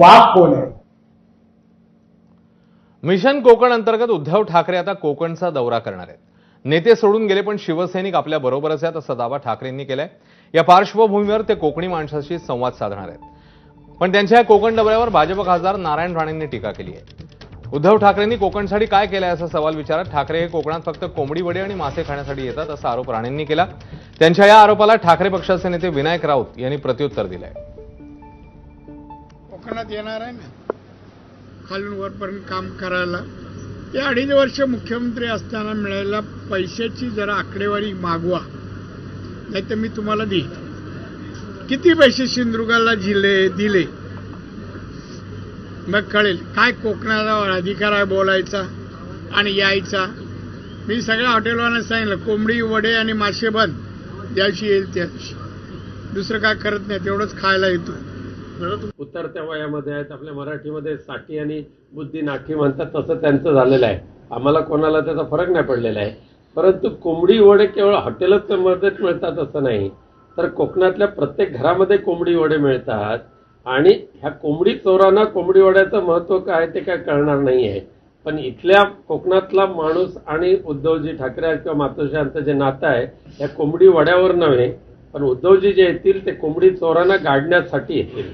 वाघ कोण आहे? मिशन कोकण अंतर्गत उद्धव ठाकरे आता कोकणचा दौरा करणार आहेत. नेते सोडून गेले पण शिवसैनिक आपल्या बरोबरच आहेत असा दावा ठाकरेंनी केलाय. या पार्श्वभूमीवर ते कोकणी माणसाशी संवाद साधणार आहेत. पण त्यांच्या या कोकण दौऱ्यावर भाजप खासदार नारायण राणेंनी टीका केली आहे. उद्धव ठाकरेंनी कोकणसाठी काय केलंय असा सवाल विचारत ठाकरे हे कोकणात फक्त कोंबडी वडे आणि मासे खाण्यासाठी येतात असा आरोप राणेंनी केला. त्यांच्या या आरोपाला ठाकरे पक्षाचे नेते विनायक राऊत यांनी प्रत्युत्तर दिलंय. कोकणात येणार आहे ना खालून वरपर्यंत काम करायला. या 2.5 वर्ष मुख्यमंत्री असताना मिळालेल्या पैशाची जरा आकडेवारी मागवा, नाही तर मी तुम्हाला देईन. किती पैसे सिंधुदुर्गाला दिले मग कळेल काय कोकणाला अधिकार आहे बोलायचा आणि यायचा. मी सगळ्या हॉटेलवाल्यांना सांगितलं कोंबडी वडे आणि मासे बंद, ज्याशी येईल त्या दिवशी. दुसरं काय करत नाही, तेवढंच खायला येतो. उतरत्या वयामध्ये आहेत. आपल्या मराठीमध्ये साठी आणि बुद्धी नाठी म्हणतात, तसं त्यांचं झालेलं आहे. आम्हाला कोणाला त्याचा फरक नाही पडलेला आहे. परंतु कोंबडी वडे केवळ हॉटेलच मध्येच मिळतात असं नाही, तर कोकणातल्या प्रत्येक घरामध्ये कोंबडी वडे मिळतात. आणि ह्या कोंबडी चोरांना कोंबडी वड्याचं महत्व काय ते काय कळणार नाही आहे. पण इथल्या कोकणातला माणूस आणि उद्धवजी ठाकरे किंवा मातोश्री यांचं जे नातं आहे या कोंबडी वड्यावर नव्हे, पण उद्धवजी जे येतील ते कोंबडी चोरांना गाडण्यासाठी येतील.